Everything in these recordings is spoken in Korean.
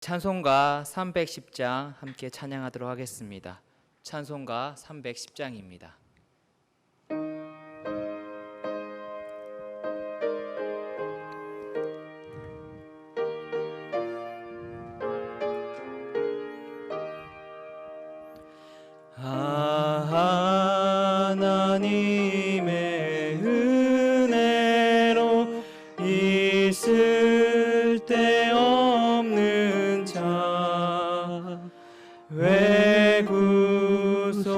찬송가 310장 함께 찬양하도록 하겠습니다. 찬송가 310장입니다. 하나님의 은혜로 있을 때 없는 자 왜 구속하여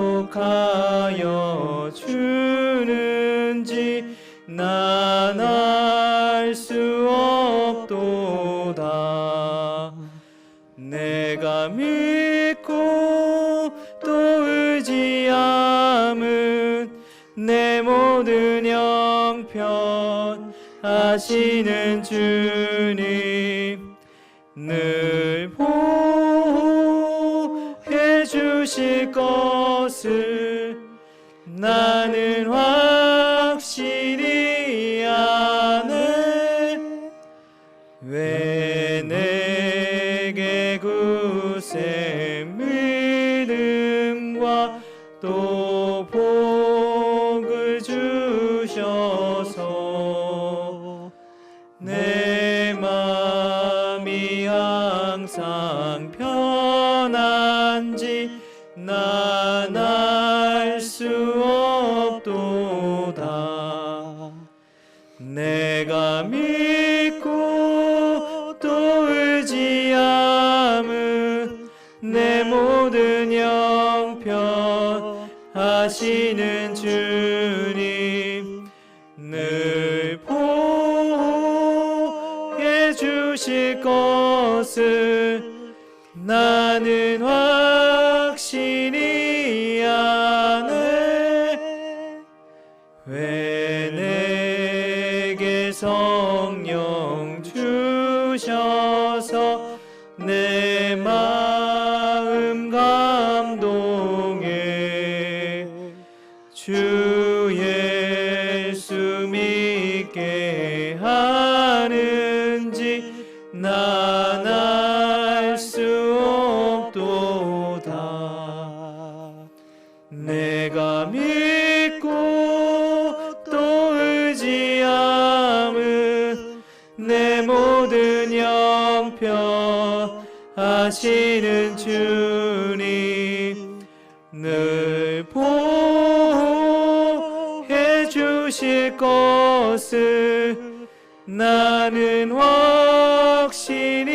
주는지 난 알 수 없도다. 내가 믿고 또 의지함은 내 모든 형편 하시는 주님 늘 보호해 주실 것을 나는 확실히 아네. 왜 내게 굳세 믿음과 또 복을 주셔서 내 마음이 항상 편한지 난 알 수 없도다. 내가 믿고 또 의지함은 내 모든 형편 하시는 주님 늘 보호해 주실 것을 나는 확실히 아네. 왜 내게 성령 주셔서 내 마음 감동해 주 예수 믿게 하는지 난 알 수 없도다. 내가 믿고 또 의지함은 내 모든 형편 하시는 주님 늘 보호해 주실 것을 나는 확실히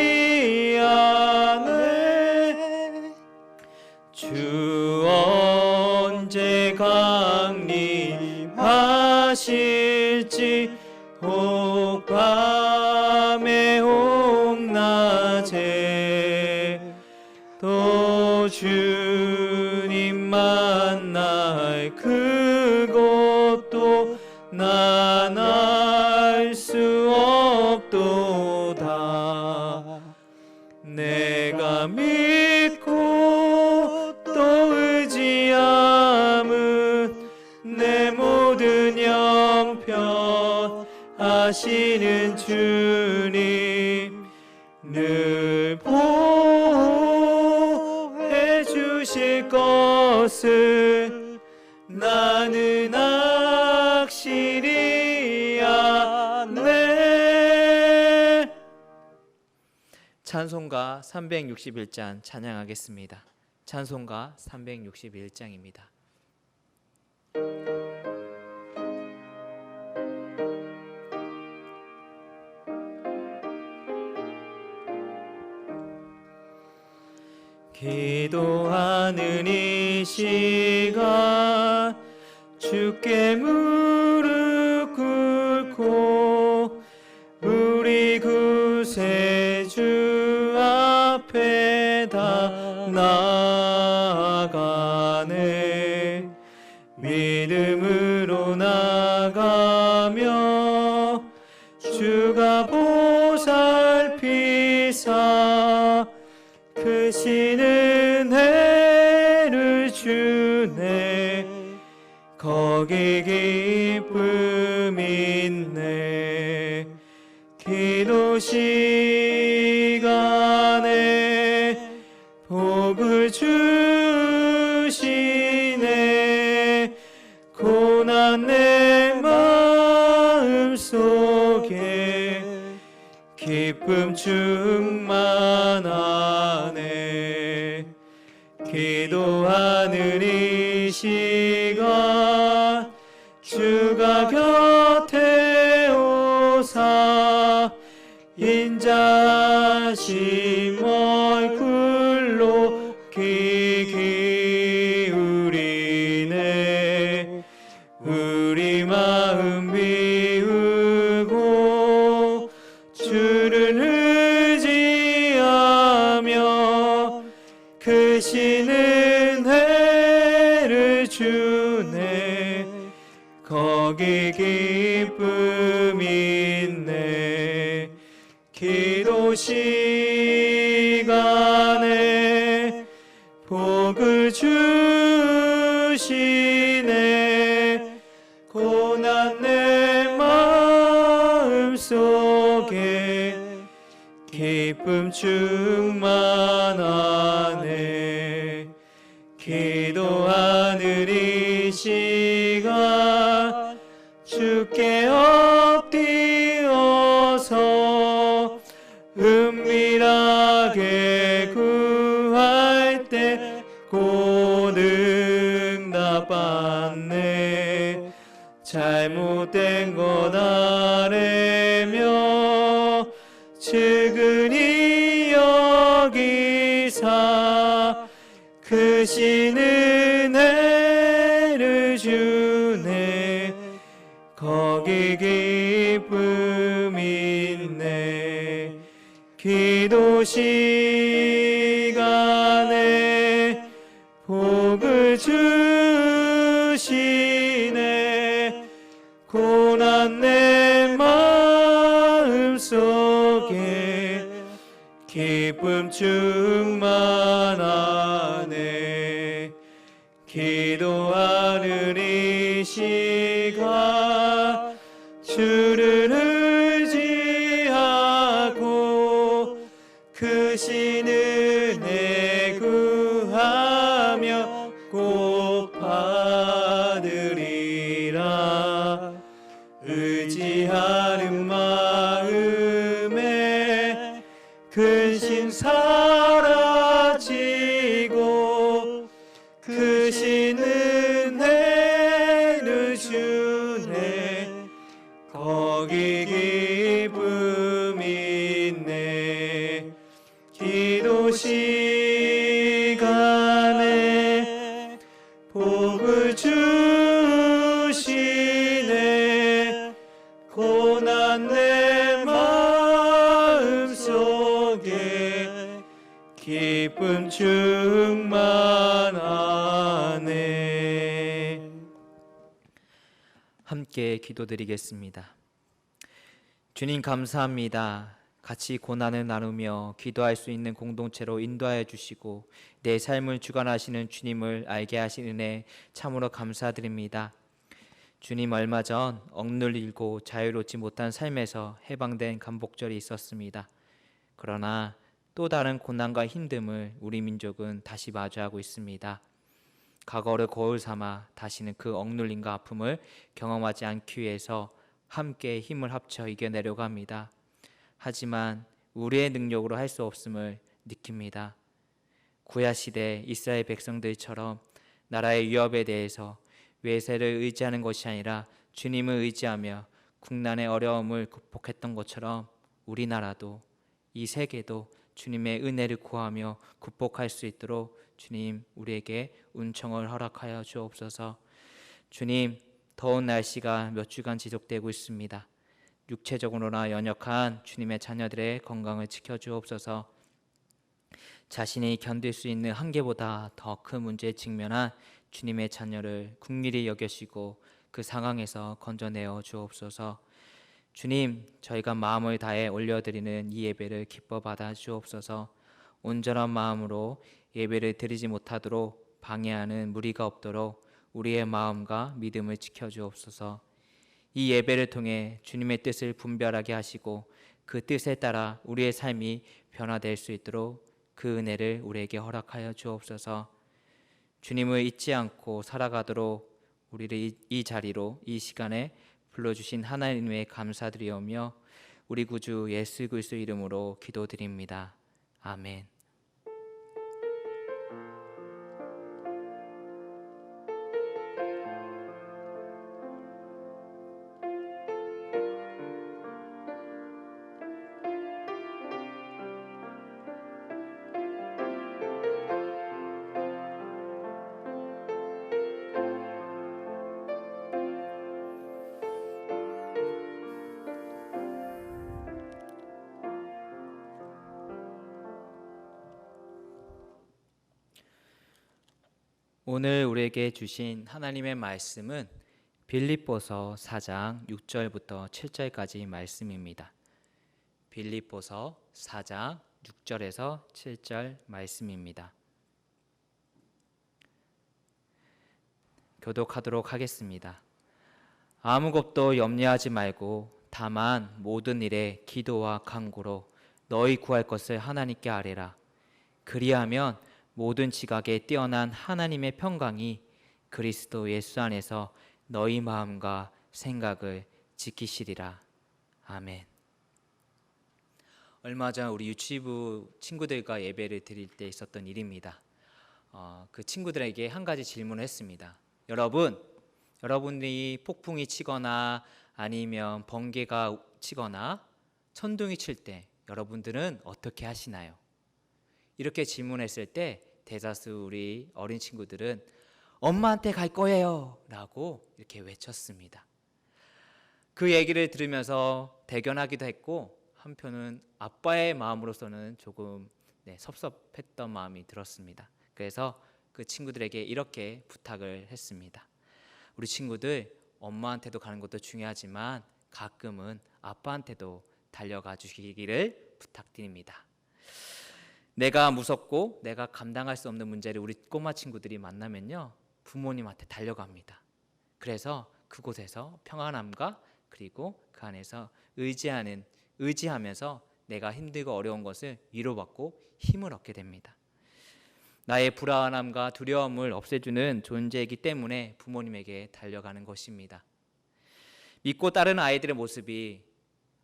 아네. 주 언제 강림하실지 혹 밤에 혹 낮에 또 주님 만날 그것도 난 알 수 없도다. 내가 믿고 또 의지함은 내 모든 형편 하시는 주님 늘 보호해 주실 것을 나는 확실히 아네. 찬송가 361장 찬양하겠습니다. 찬송가 361장입니다. 기도하는 이 시간 주께 무릎 꿇고 우리 구세주 앞에 다 나아가네. 믿음으로 나가며 주가 보살피사 크신 은혜를 주네. 거기 기쁨 있네. 기도 시간에 안에 기도하는 이 시간 주가 곁에 오사 인자심 얼굴로 귀 기울이네. 우리 마음 비우고 주를 의지하며 크신 은혜를 주네. 거기 기쁨 있네. 기도 시간에 복을 주시네. 고난 내 마음 속에 기쁨 충만하네. 기도하는 이 시간 주께 엎드려서 은밀하게 구할 때 곧 응답받네. 잘못된 것 아뢰며 측은히 여기사 크신 은혜를 주네. 거기 기쁨 있네. 기도 시간에 복을 주시네. 고난 내 마음 속에 기쁨 충만하네. 기도하는 이 시간 주를 의지하고 크신 은혜 구하며 꼭 받으리라. 의지하는 마음에 근심 사라지고 크신 은혜를 주네. 거기 기쁨 있네. 기도 시간에 복을 주시네. 고난 내 마음 속에 기쁨 충만하네. 함께 기도드리겠습니다. 주님 감사합니다. 같이 고난을 나누며 기도할 수 있는 공동체로 인도하여 주시고 내 삶을 주관하시는 주님을 알게 하신 은혜 참으로 감사드립니다. 주님, 얼마 전 억눌리고 자유롭지 못한 삶에서 해방된 간복절이 있었습니다. 그러나 또 다른 고난과 힘듦을 우리 민족은 다시 마주하고 있습니다. 과거를 거울 삼아 다시는 그 억눌림과 아픔을 경험하지 않기 위해서 함께 힘을 합쳐 이겨내려고 합니다. 하지만 우리의 능력으로 할 수 없음을 느낍니다. 구약시대 이스라엘 백성들처럼 나라의 위협에 대해서 외세를 의지하는 것이 아니라 주님을 의지하며 국난의 어려움을 극복했던 것처럼 우리나라도 이 세계도 주님의 은혜를 구하며 극복할 수 있도록 주님 우리에게 은총을 허락하여 주옵소서. 주님, 더운 날씨가 몇 주간 지속되고 있습니다. 육체적으로나 연약한 주님의 자녀들의 건강을 지켜주옵소서. 자신이 견딜 수 있는 한계보다 더 큰 문제에 직면한 주님의 자녀를 긍휼히 여기시고 그 상황에서 건져내어 주옵소서. 주님, 저희가 마음을 다해 올려드리는 이 예배를 기뻐 받아 주옵소서. 온전한 마음으로 예배를 드리지 못하도록 방해하는 무리가 없도록 우리의 마음과 믿음을 지켜주옵소서. 이 예배를 통해 주님의 뜻을 분별하게 하시고 그 뜻에 따라 우리의 삶이 변화될 수 있도록 그 은혜를 우리에게 허락하여 주옵소서. 주님을 잊지 않고 살아가도록 우리를 이 자리로 이 시간에 불러주신 하나님의 감사드리오며 우리 구주 예수 그리스도 이름으로 기도드립니다. 아멘. 오늘 우리에게 주신 하나님의 말씀은 빌립보서 4장 6절부터 7절까지 말씀입니다. 빌립보서 4장 6절에서 7절 말씀입니다. 교독하도록 하겠습니다. 아무것도 염려하지 말고 다만 모든 일에 기도와 간구로 너희 구할 것을 하나님께 아뢰라. 그리하면 모든 지각에 뛰어난 하나님의 평강이 그리스도 예수 안에서 너희 마음과 생각을 지키시리라. 아멘. 얼마 전 우리 유치부 친구들과 예배를 드릴 때 있었던 일입니다. 그 친구들에게 한 가지 질문을 했습니다. 여러분들이 폭풍이 치거나 아니면 번개가 치거나 천둥이 칠 때 여러분들은 어떻게 하시나요? 이렇게 질문했을 때 대다수 우리 어린 친구들은 엄마한테 갈 거예요 라고 이렇게 외쳤습니다. 그 얘기를 들으면서 대견하기도 했고 한편은 아빠의 마음으로서는 조금 섭섭했던 마음이 들었습니다. 그래서 그 친구들에게 이렇게 부탁을 했습니다. 우리 친구들 엄마한테도 가는 것도 중요하지만 가끔은 아빠한테도 달려가 주시기를 부탁드립니다. 내가 무섭고 내가 감당할 수 없는 문제를 우리 꼬마 친구들이 만나면요 부모님한테 달려갑니다. 그래서 그곳에서 평안함과 그리고 그 안에서 의지하면서 내가 힘들고 어려운 것을 위로받고 힘을 얻게 됩니다. 나의 불안함과 두려움을 없애주는 존재이기 때문에 부모님에게 달려가는 것입니다. 믿고 따르는 아이들의 모습이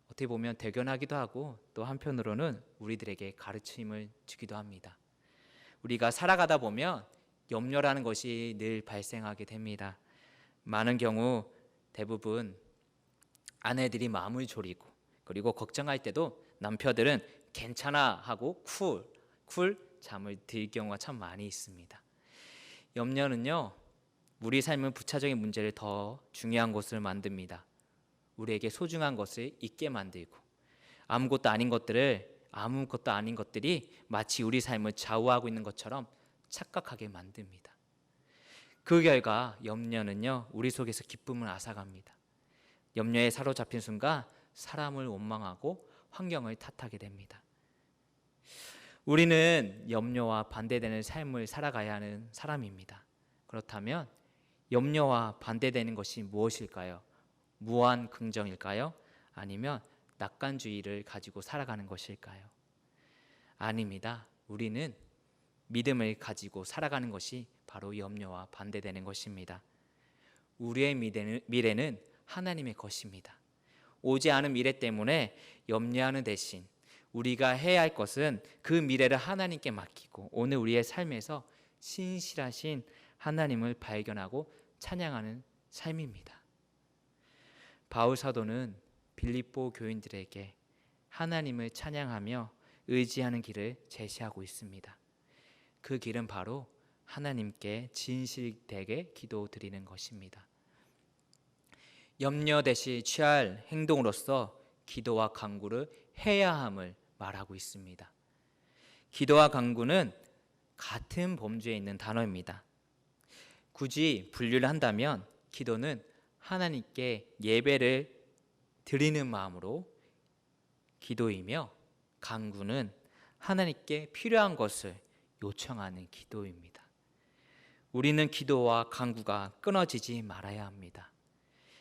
어떻게 보면 대견하기도 하고 또 한편으로는 우리들에게 가르침을 주기도 합니다. 우리가 살아가다 보면 염려라는 것이 늘 발생하게 됩니다. 많은 경우 대부분 아내들이 마음을 졸이고 그리고 걱정할 때도 남편들은 괜찮아 하고 쿨 잠을 들 경우가 참 많이 있습니다. 염려는요 우리 삶은 부차적인 문제를 더 중요한 것을 만듭니다. 우리에게 소중한 것을 잊게 만들고 아무것도 아닌 것들이 마치 우리 삶을 좌우하고 있는 것처럼 착각하게 만듭니다. 그 결과 염려는요 우리 속에서 기쁨을 앗아갑니다. 염려에 사로잡힌 순간 사람을 원망하고 환경을 탓하게 됩니다. 우리는 염려와 반대되는 삶을 살아가야 하는 사람입니다. 그렇다면 염려와 반대되는 것이 무엇일까요? 무한 긍정일까요? 아니면 낙관주의를 가지고 살아가는 것일까요? 아닙니다. 우리는 믿음을 가지고 살아가는 것이 바로 염려와 반대되는 것입니다. 우리의 미래는 하나님의 것입니다. 오지 않은 미래 때문에 염려하는 대신 우리가 해야 할 것은 그 미래를 하나님께 맡기고 오늘 우리의 삶에서 신실하신 하나님을 발견하고 찬양하는 삶입니다. 바울 사도는 빌립보 교인들에게 하나님을 찬양하며 의지하는 길을 제시하고 있습니다. 그 길은 바로 하나님께 진실되게 기도드리는 것입니다. 염려 대신 취할 행동으로서 기도와 간구를 해야 함을 말하고 있습니다. 기도와 간구는 같은 범주에 있는 단어입니다. 굳이 분류를 한다면 기도는 하나님께 예배를 드리는 마음으로 기도이며 간구는 하나님께 필요한 것을 요청하는 기도입니다. 우리는 기도와 간구가 끊어지지 말아야 합니다.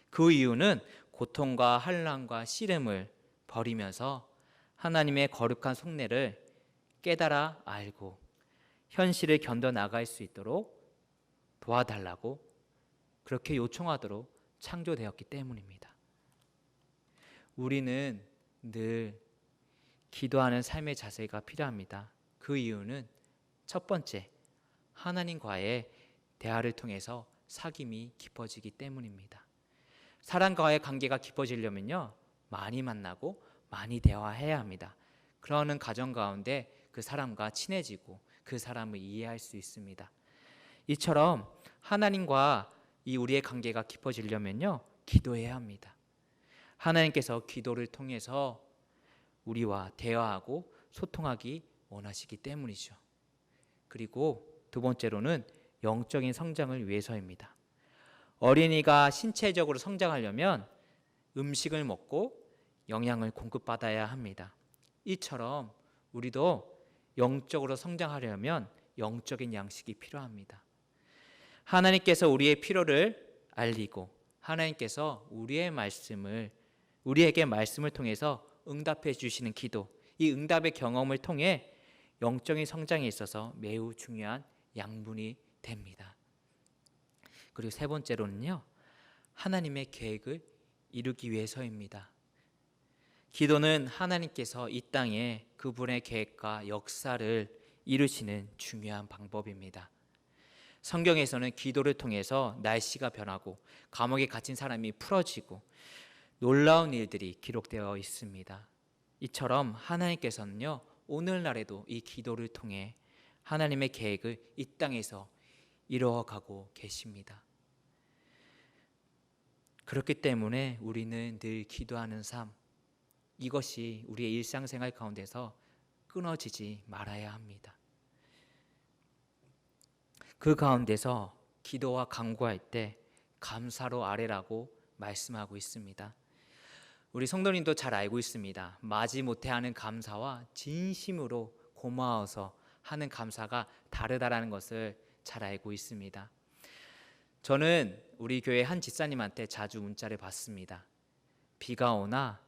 그 이유는 고통과 환난과 씨름을 벌이면서 하나님의 거룩한 속내를 깨달아 알고 현실을 견뎌 나갈 수 있도록 도와달라고 그렇게 요청하도록 창조되었기 때문입니다. 우리는 늘 기도하는 삶의 자세가 필요합니다. 그 이유는 첫 번째, 하나님과의 대화를 통해서 사귐이 깊어지기 때문입니다. 사람과의 관계가 깊어지려면요, 많이 만나고 많이 대화해야 합니다. 그러는 과정 가운데 그 사람과 친해지고 그 사람을 이해할 수 있습니다. 이처럼 하나님과 우리의 관계가 깊어지려면요, 기도해야 합니다. 하나님께서 기도를 통해서 우리와 대화하고 소통하기 원하시기 때문이죠. 그리고 두 번째로는 영적인 성장을 위해서입니다. 어린이가 신체적으로 성장하려면 음식을 먹고 영양을 공급받아야 합니다. 이처럼 우리도 영적으로 성장하려면 영적인 양식이 필요합니다. 하나님께서 우리의 필요를 알리고 하나님께서 우리에게 말씀을 통해서 응답해 주시는 기도, 이 응답의 경험을 통해 영적인 성장에 있어서 매우 중요한 양분이 됩니다. 그리고 세 번째로는요, 하나님의 계획을 이루기 위해서입니다. 기도는 하나님께서 이 땅에 그분의 계획과 역사를 이루시는 중요한 방법입니다. 성경에서는 기도를 통해서 날씨가 변하고 감옥에 갇힌 사람이 풀어지고 놀라운 일들이 기록되어 있습니다. 이처럼 하나님께서는요, 오늘날에도 이 기도를 통해 하나님의 계획을 이 땅에서 이루어가고 계십니다. 그렇기 때문에 우리는 늘 기도하는 삶, 이것이 우리의 일상생활 가운데서 끊어지지 말아야 합니다. 그 가운데서 기도와 간구할 때 감사로 아뢰라고 말씀하고 있습니다. 우리 성도님도 잘 알고 있습니다. 마지못해 하는 감사와 진심으로 고마워서 하는 감사가 다르다라는 것을 잘 알고 있습니다. 저는 우리 교회 한 집사님한테 자주 문자를 받습니다. 비가 오나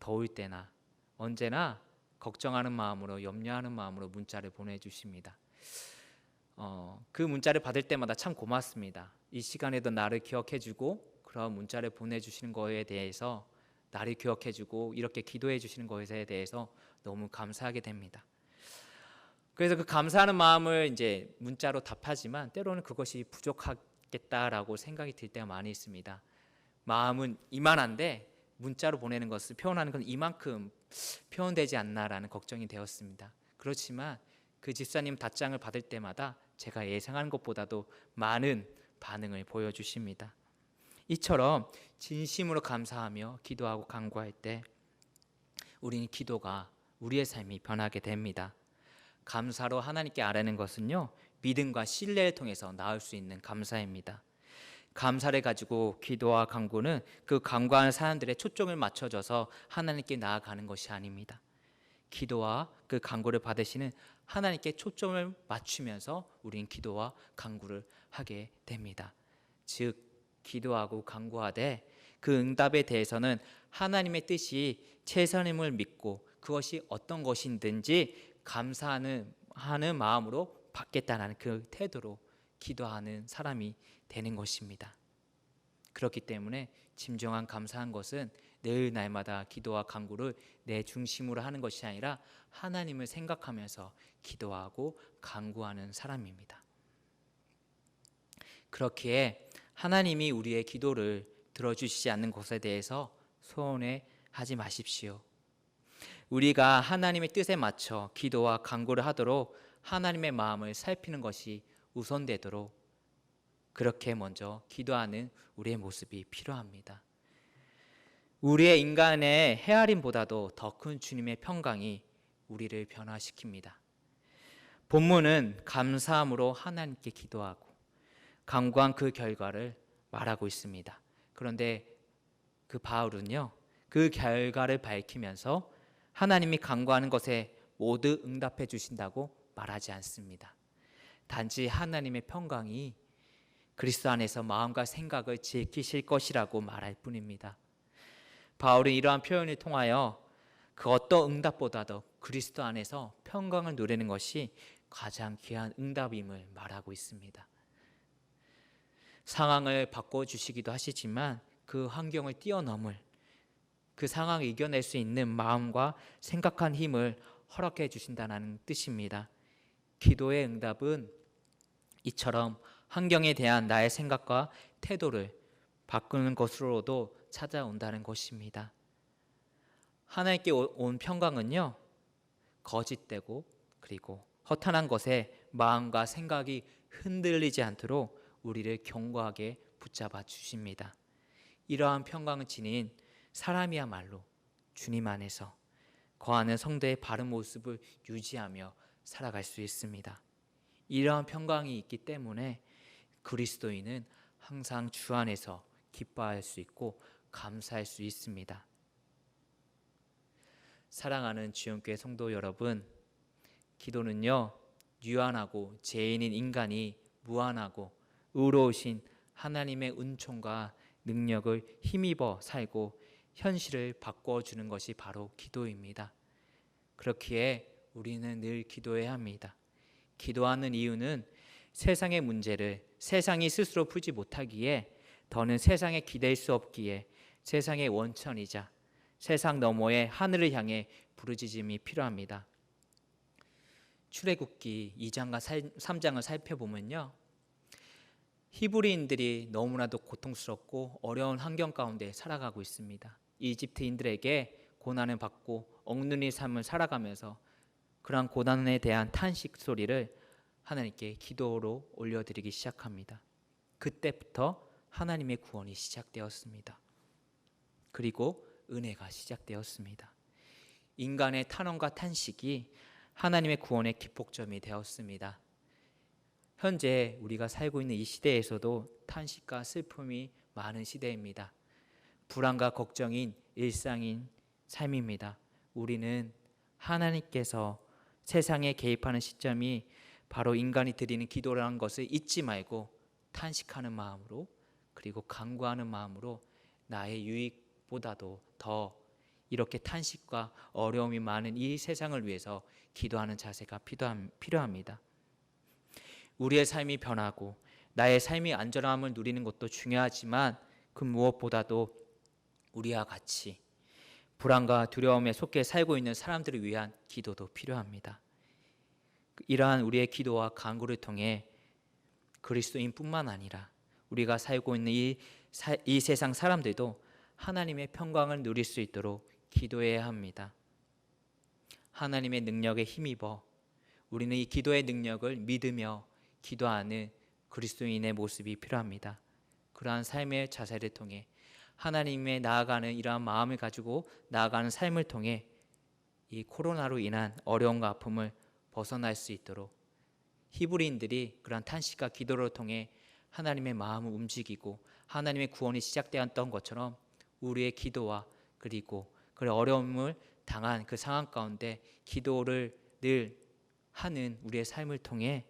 더울 때나 언제나 걱정하는 마음으로, 염려하는 마음으로 문자를 보내주십니다. 그 문자를 받을 때마다 참 고맙습니다. 이 시간에도 나를 기억해주고 그런 문자를 보내주시는 거에 대해서, 나를 기억해주고 이렇게 기도해 주시는 것에 대해서 너무 감사하게 됩니다. 그래서 그 감사하는 마음을 이제 문자로 답하지만 때로는 그것이 부족하겠다라고 생각이 들 때가 많이 있습니다. 마음은 이만한데 문자로 보내는 것을 표현하는 건 이만큼 표현되지 않나라는 걱정이 되었습니다. 그렇지만 그 집사님 답장을 받을 때마다 제가 예상한 것보다도 많은 반응을 보여주십니다. 이처럼 진심으로 감사하며 기도하고 간구할 때 우리는 기도가, 우리의 삶이 변하게 됩니다. 감사로 하나님께 아뢰는 것은요, 믿음과 신뢰를 통해서 나올 수 있는 감사입니다. 감사를 가지고 기도와 간구는 그 간구하는 사람들의 초점을 맞춰줘서 하나님께 나아가는 것이 아닙니다. 기도와 그 간구를 받으시는 하나님께 초점을 맞추면서 우리는 기도와 간구를 하게 됩니다. 즉 기도하고 간구하되 그 응답에 대해서는 하나님의 뜻이 최선임을 믿고 그것이 어떤 것이든지 감사하는 마음으로 받겠다는 그 태도로 기도하는 사람이 되는 것입니다. 그렇기 때문에 진정한 감사한 것은 늘 날마다 기도와 간구를 내 중심으로 하는 것이 아니라 하나님을 생각하면서 기도하고 간구하는 사람입니다. 그렇기에 하나님이 우리의 기도를 들어주시지 않는 것에 대해서 소원해하지 마십시오. 우리가 하나님의 뜻에 맞춰 기도와 간구를 하도록 하나님의 마음을 살피는 것이 우선되도록 그렇게 먼저 기도하는 우리의 모습이 필요합니다. 우리의 인간의 헤아림보다도 더 큰 주님의 평강이 우리를 변화시킵니다. 본문은 감사함으로 하나님께 기도하고 간구한 그 결과를 말하고 있습니다. 그런데 그 바울은요, 그 결과를 밝히면서 하나님이 간구하는 것에 모두 응답해 주신다고 말하지 않습니다. 단지 하나님의 평강이 그리스도 안에서 마음과 생각을 지키실 것이라고 말할 뿐입니다. 바울은 이러한 표현을 통하여 그 어떤 응답보다도 그리스도 안에서 평강을 누리는 것이 가장 귀한 응답임을 말하고 있습니다. 상황을 바꿔주시기도 하시지만 그 환경을 뛰어넘을 그 상황을 이겨낼 수 있는 마음과 생각한 힘을 허락해 주신다는 뜻입니다. 기도의 응답은 이처럼 환경에 대한 나의 생각과 태도를 바꾸는 것으로도 찾아온다는 것입니다. 하나님께 온 평강은요, 거짓되고 그리고 허탄한 것에 마음과 생각이 흔들리지 않도록 우리를 견고하게 붙잡아 주십니다. 이러한 평강을 지닌 사람이야말로 주님 안에서 거하는 성도의 바른 모습을 유지하며 살아갈 수 있습니다. 이러한 평강이 있기 때문에 그리스도인은 항상 주 안에서 기뻐할 수 있고 감사할 수 있습니다. 사랑하는 지원교회 성도 여러분, 기도는요, 유한하고 죄인인 인간이 무한하고 의로우신 하나님의 은총과 능력을 힘입어 살고 현실을 바꿔주는 것이 바로 기도입니다. 그렇기에 우리는 늘 기도해야 합니다. 기도하는 이유는 세상의 문제를 세상이 스스로 풀지 못하기에, 더는 세상에 기댈 수 없기에 세상의 원천이자 세상 너머의 하늘을 향해 부르짖음이 필요합니다. 출애굽기 2장과 3장을 살펴보면요, 히브리인들이 너무나도 고통스럽고 어려운 환경 가운데 살아가고 있습니다. 이집트인들에게 고난을 받고 억눌린 삶을 살아가면서 그러한 고난에 대한 탄식 소리를 하나님께 기도로 올려드리기 시작합니다. 그때부터 하나님의 구원이 시작되었습니다. 그리고 은혜가 시작되었습니다. 인간의 탄원과 탄식이 하나님의 구원의 기폭점이 되었습니다. 현재 우리가 살고 있는 이 시대에서도 탄식과 슬픔이 많은 시대입니다. 불안과 걱정인 일상인 삶입니다. 우리는 하나님께서 세상에 개입하는 시점이 바로 인간이 드리는 기도라는 것을 잊지 말고 탄식하는 마음으로, 그리고 간구하는 마음으로 나의 유익보다도 더 이렇게 탄식과 어려움이 많은 이 세상을 위해서 기도하는 자세가 필요합니다. 우리의 삶이 변하고 나의 삶이 안전함을 누리는 것도 중요하지만 그 무엇보다도 우리와 같이 불안과 두려움에 속해 살고 있는 사람들을 위한 기도도 필요합니다. 이러한 우리의 기도와 간구를 통해 그리스도인뿐만 아니라 우리가 살고 있는 이 세상 사람들도 하나님의 평강을 누릴 수 있도록 기도해야 합니다. 하나님의 능력에 힘입어 우리는 이 기도의 능력을 믿으며 기도하는 그리스도인의 모습이 필요합니다. 그러한 삶의 자세를 통해 하나님의 나아가는 이러한 마음을 가지고 나아가는 삶을 통해 이 코로나로 인한 어려움과 아픔을 벗어날 수 있도록 히브리인들이 그러한 탄식과 기도를 통해 하나님의 마음을 움직이고 하나님의 구원이 시작되었던 것처럼 우리의 기도와 그리고 그 어려움을 당한 그 상황 가운데 기도를 늘 하는 우리의 삶을 통해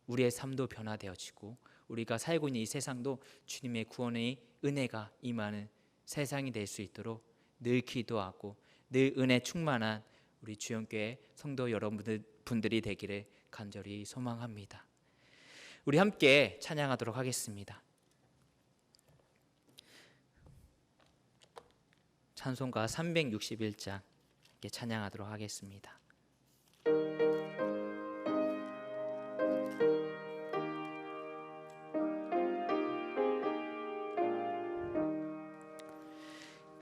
우리의 삶도 변화되어지고 우리가 살고 있는 이 세상도 주님의 구원의 은혜가 임하는 세상이 될 수 있도록 늘 기도하고 늘 은혜 충만한 우리 주영교회 성도 여러분들이 되기를 간절히 소망합니다. 우리 함께 찬양하도록 하겠습니다. 찬송가 361장 함께 찬양하도록 하겠습니다.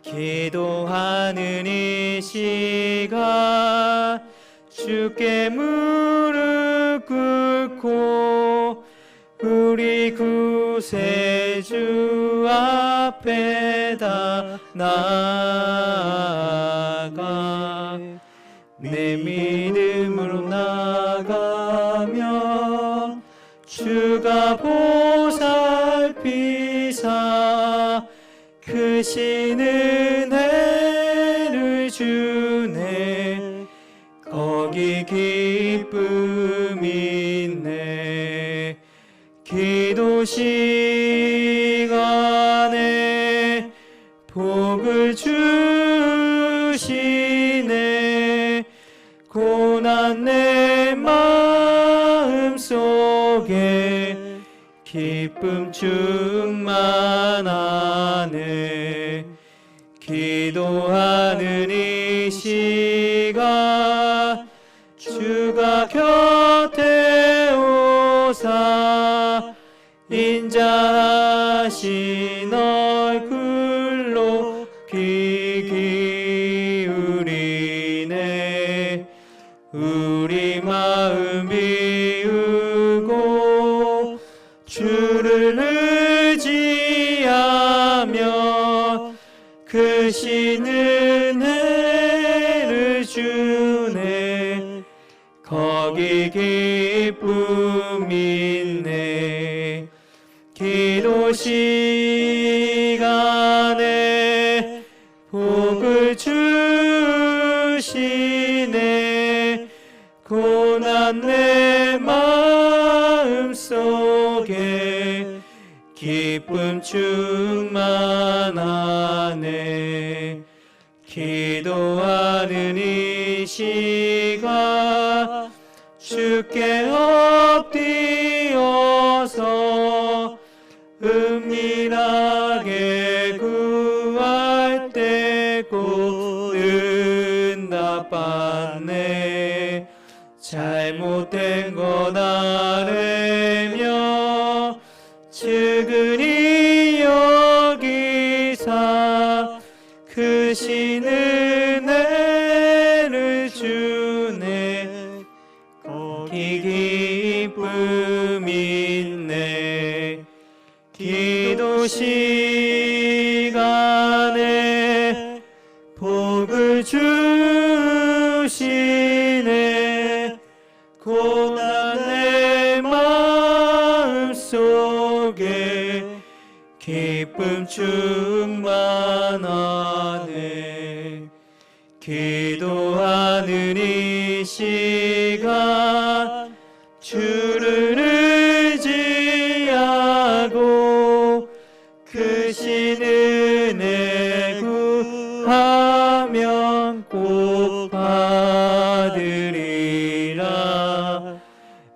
기도하는 이 시간 주께 무릎 꿇고 우리 구세주 앞에다 나아가 내 믿음으로 나가면 주가 보살피사 크신 은혜를 주네 거기 기쁨 있네. 기도 시간에 복을 주시네. 고난 내 마음속에 기쁨 충만하네. 기도하는 이 시간 주가 곁에 오사 인자하신 얼굴로 귀 기울이네. 우리 마음 비우고 주를 의지하며 크신 은혜를 주네. 거기 기쁨 있네. 기도 시간에 복을 주시네. 고난 내 마음 속에 기쁨 충만하네. 기도하는 이 시간 주께 엎드려서 은밀하게 구할 때 곧 응답받네. 잘못된 것 아뢰며 측은히 여기사 크신 은혜를 주네. 거기 기쁨 있네. 기도 시간에 복을 주시네. 고난 내 마음 속에 기쁨 충만하네. 기도하는 이 시간 주를 의지하고 크신 은혜 구하면 꼭 받으리라.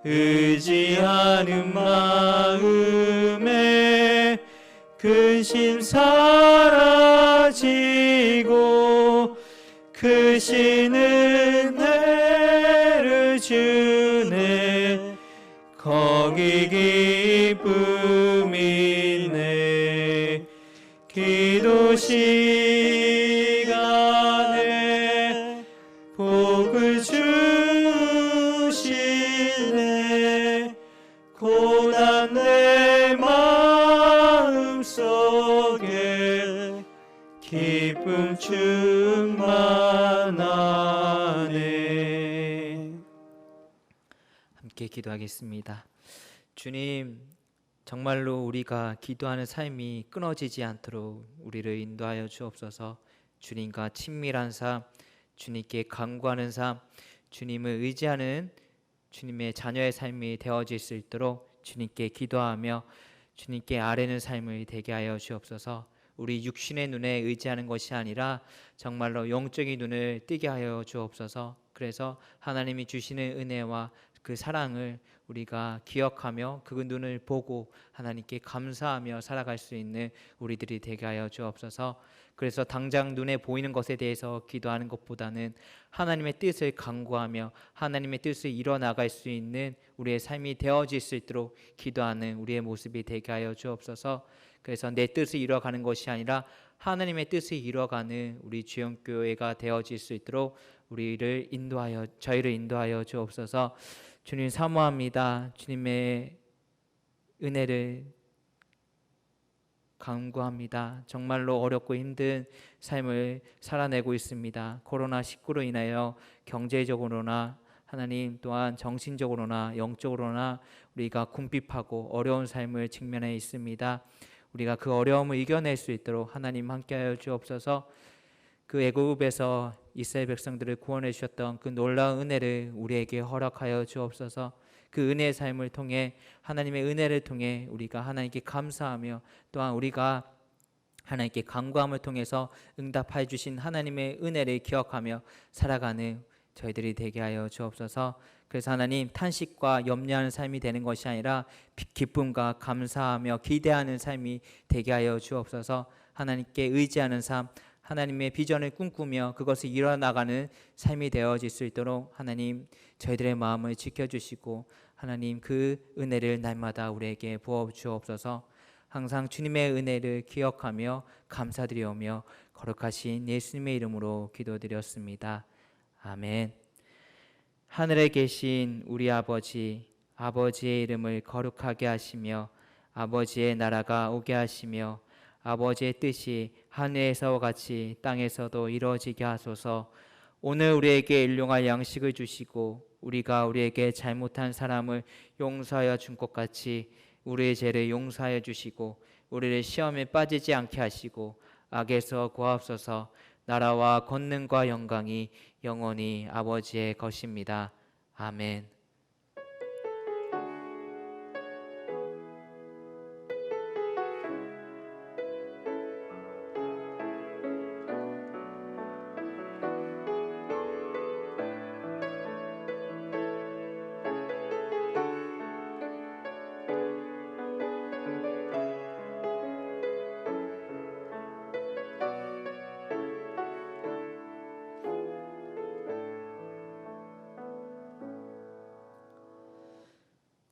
의지하는 마음에 근심 사라지고 크신 은혜를 주네. 거기 기쁨 있네. 기도 시간에 복을 주시네. 고난 내 마음 속에 기쁨 충만하네. 함께 기도하겠습니다. 주님, 정말로 우리가 기도하는 삶이 끊어지지 않도록 우리를 인도하여 주옵소서. 주님과 친밀한 삶, 주님께 간구하는 삶, 주님을 의지하는 주님의 자녀의 삶이 되어질 수 있도록 주님께 기도하며 주님께 아뢰는 삶을 되게 하여 주옵소서. 우리 육신의 눈에 의지하는 것이 아니라 정말로 영적인 눈을 뜨게 하여 주옵소서. 그래서 하나님이 주시는 은혜와 그 사랑을 우리가 기억하며 그 눈을 보고 하나님께 감사하며 살아갈 수 있는 우리들이 되게 하여 주옵소서. 그래서 당장 눈에 보이는 것에 대해서 기도하는 것보다는 하나님의 뜻을 간구하며 하나님의 뜻을 이뤄나갈 수 있는 우리의 삶이 되어질 수 있도록 기도하는 우리의 모습이 되게 하여 주옵소서. 그래서 내 뜻을 이뤄가는 것이 아니라 하나님의 뜻을 이뤄가는 우리 주영교회가 되어질 수 있도록 저희를 인도하여 주옵소서. 주님 사모합니다. 주님의 은혜를 간구합니다. 정말로 어렵고 힘든 삶을 살아내고 있습니다. 코로나19로 인하여 경제적으로나 하나님 또한 정신적으로나 영적으로나 우리가 궁핍하고 어려운 삶을 직면해 있습니다. 우리가 그 어려움을 이겨낼 수 있도록 하나님 함께하여 주옵소서. 그 애굽에서 이스라엘 백성들을 구원해 주셨던 그 놀라운 은혜를 우리에게 허락하여 주옵소서. 그 은혜의 삶을 통해 하나님의 은혜를 통해 우리가 하나님께 감사하며 또한 우리가 하나님께 간구함을 통해서 응답해 주신 하나님의 은혜를 기억하며 살아가는 저희들이 되게 하여 주옵소서. 그래서 하나님 탄식과 염려하는 삶이 되는 것이 아니라 기쁨과 감사하며 기대하는 삶이 되게 하여 주옵소서. 하나님께 의지하는 삶, 하나님의 비전을 꿈꾸며 그것을 이뤄나가는 삶이 되어질 수 있도록 하나님 저희들의 마음을 지켜주시고 하나님 그 은혜를 날마다 우리에게 부어주옵소서. 항상 주님의 은혜를 기억하며 감사드리오며 거룩하신 예수님의 이름으로 기도드렸습니다. 아멘. 하늘에 계신 우리 아버지, 아버지의 이름을 거룩하게 하시며 아버지의 나라가 오게 하시며 아버지의 뜻이 하늘에서와 같이 땅에서도 이루어지게 하소서. 오늘 우리에게 일용할 양식을 주시고 우리가 우리에게 잘못한 사람을 용서하여 준 것 같이 우리의 죄를 용서하여 주시고 우리를 시험에 빠지지 않게 하시고 악에서 구하옵소서. 나라와 권능과 영광이 영원히 아버지의 것입니다. 아멘.